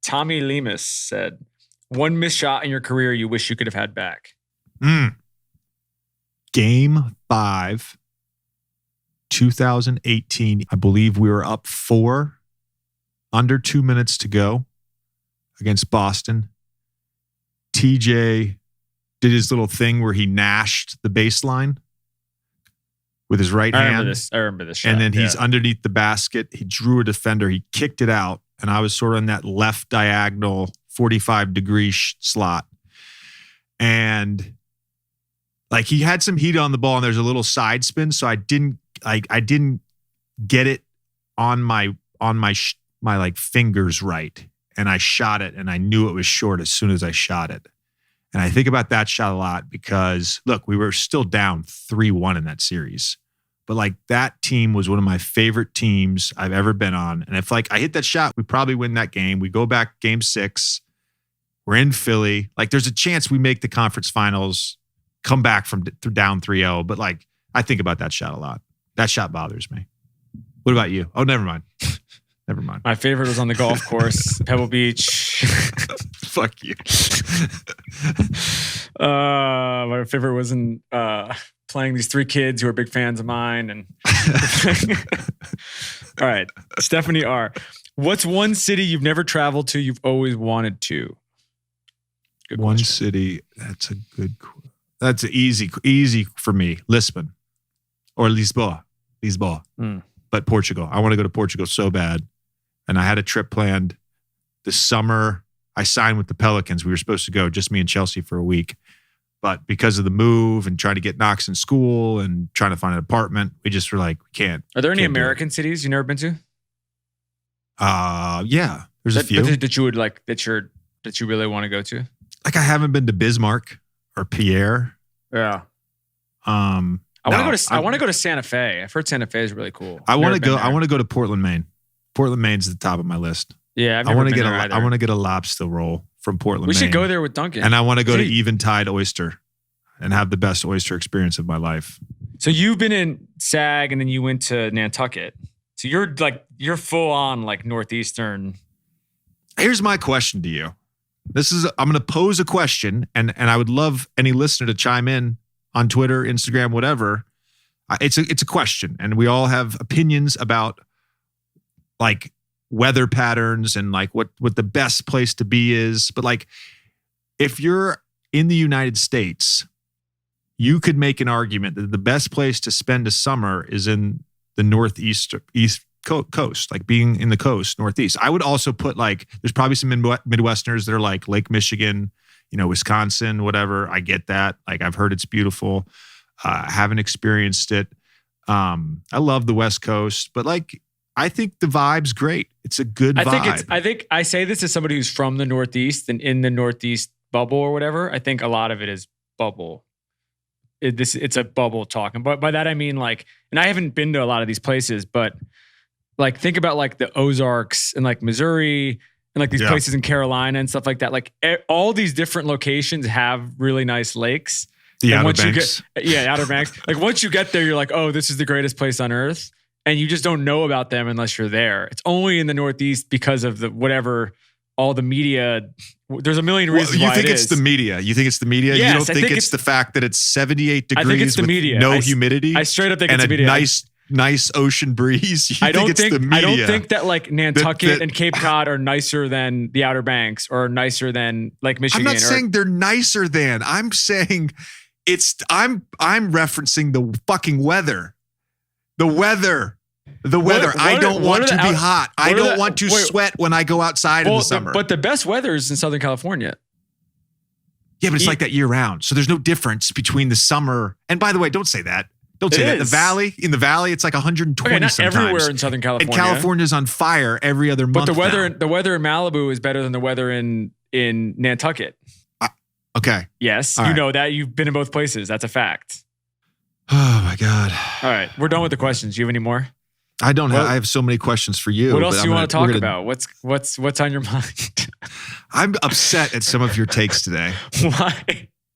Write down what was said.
Tommy Lemus said, one missed shot in your career you wish you could have had back. Game 5, 2018. I believe we were up 4, under 2 minutes to go against Boston. TJ did his little thing where he gnashed the baseline with his right hand. I remember this shot. And then he's underneath the basket. He drew a defender. He kicked it out. And I was sort of in that left diagonal 45-degree slot. And like he had some heat on the ball and there's a little side spin. So I didn't get it on my like fingers right. And I shot it and I knew it was short as soon as I shot it. And I think about that shot a lot because look, we were still down 3-1 in that series. But like that team was one of my favorite teams I've ever been on. And if like I hit that shot, we probably win that game. We go back game 6. We're in Philly. Like there's a chance we make the conference finals, come back from down 3-0. But like I think about that shot a lot. That shot bothers me. What about you? Oh, never mind. Never mind. My favorite was on the golf course, Pebble Beach. Fuck you. My favorite was in playing these 3 kids who are big fans of mine. And all right, Stephanie R. What's one city you've never traveled to, you've always wanted to? Good one question. City. That's a good. That's easy for me. Lisbon or Lisboa. But Portugal. I want to go to Portugal so bad. And I had a trip planned this summer. I signed with the Pelicans. We were supposed to go, just me and Chelsea, for a week. But because of the move and trying to get Knox in school and trying to find an apartment, we just were like, we can't. Are there any American cities you've never been to? Yeah. There's a few. That you would like, that you really want to go to? Like I haven't been to Bismarck or Pierre. Yeah. I want to go to Santa Fe. I've heard Santa Fe is really cool. I want to go to Portland, Maine. Portland, Maine's at the top of my list. Yeah, I want to get a lobster roll from Portland, We Maine. should go there with Duncan. And I want to go to Eventide Oyster and have the best oyster experience of my life. So you've been in SAG and then you went to Nantucket. So you're full on like Northeastern. Here's my question to you. I'm going to pose a question and I would love any listener to chime in on Twitter, Instagram, whatever. It's a question and we all have opinions about like weather patterns and like what the best place to be is. But like, if you're in the United States, you could make an argument that the best place to spend a summer is in the Northeast coast, like being in the coast, Northeast. I would also put like, there's probably some Midwesterners that are like Lake Michigan, Wisconsin, whatever. I get that. Like I've heard it's beautiful. Haven't experienced it. I love the West Coast, but like, I think the vibe's great. It's a good vibe. I think I say this as somebody who's from the Northeast and in the Northeast bubble or whatever. I think a lot of it is bubble. It's a bubble talking. But by that, I mean like, and I haven't been to a lot of these places, but like think about like the Ozarks and like Missouri and like these places in Carolina and stuff like that. Like all these different locations have really nice lakes. The Outer Banks. Outer Banks. Like once you get there, you're like, oh, this is the greatest place on earth. And you just don't know about them unless you're there. It's only in the Northeast because of all the media. There's a million reasons why you think it's the media. You think it's the media? Yes, you don't think it's the fact that it's 78 degrees I think it's the media. No humidity? I straight up think it's the media. And a nice ocean breeze? I don't think that like Nantucket and Cape Cod are nicer than the Outer Banks or nicer than Lake Michigan. I'm not saying they're nicer than. I'm saying I'm referencing the fucking weather. The weather. I don't want to be hot. I don't want to sweat when I go outside in the summer. But the best weather is in Southern California. Yeah, but it's like that year round. So there's no difference between the summer. And by the way, don't say that. Don't say that. In the valley, it's like 120 not sometimes. Everywhere in Southern California. And California's on fire every other month. But the weather in Malibu is better than the weather in Nantucket. Okay. Yes, you know that. You've been in both places. That's a fact. Oh my God. All right, we're done with the questions. Do you have any more? I don't have. I have so many questions for you. What else do you want to talk about? What's on your mind? I'm upset at some of your takes today. Why?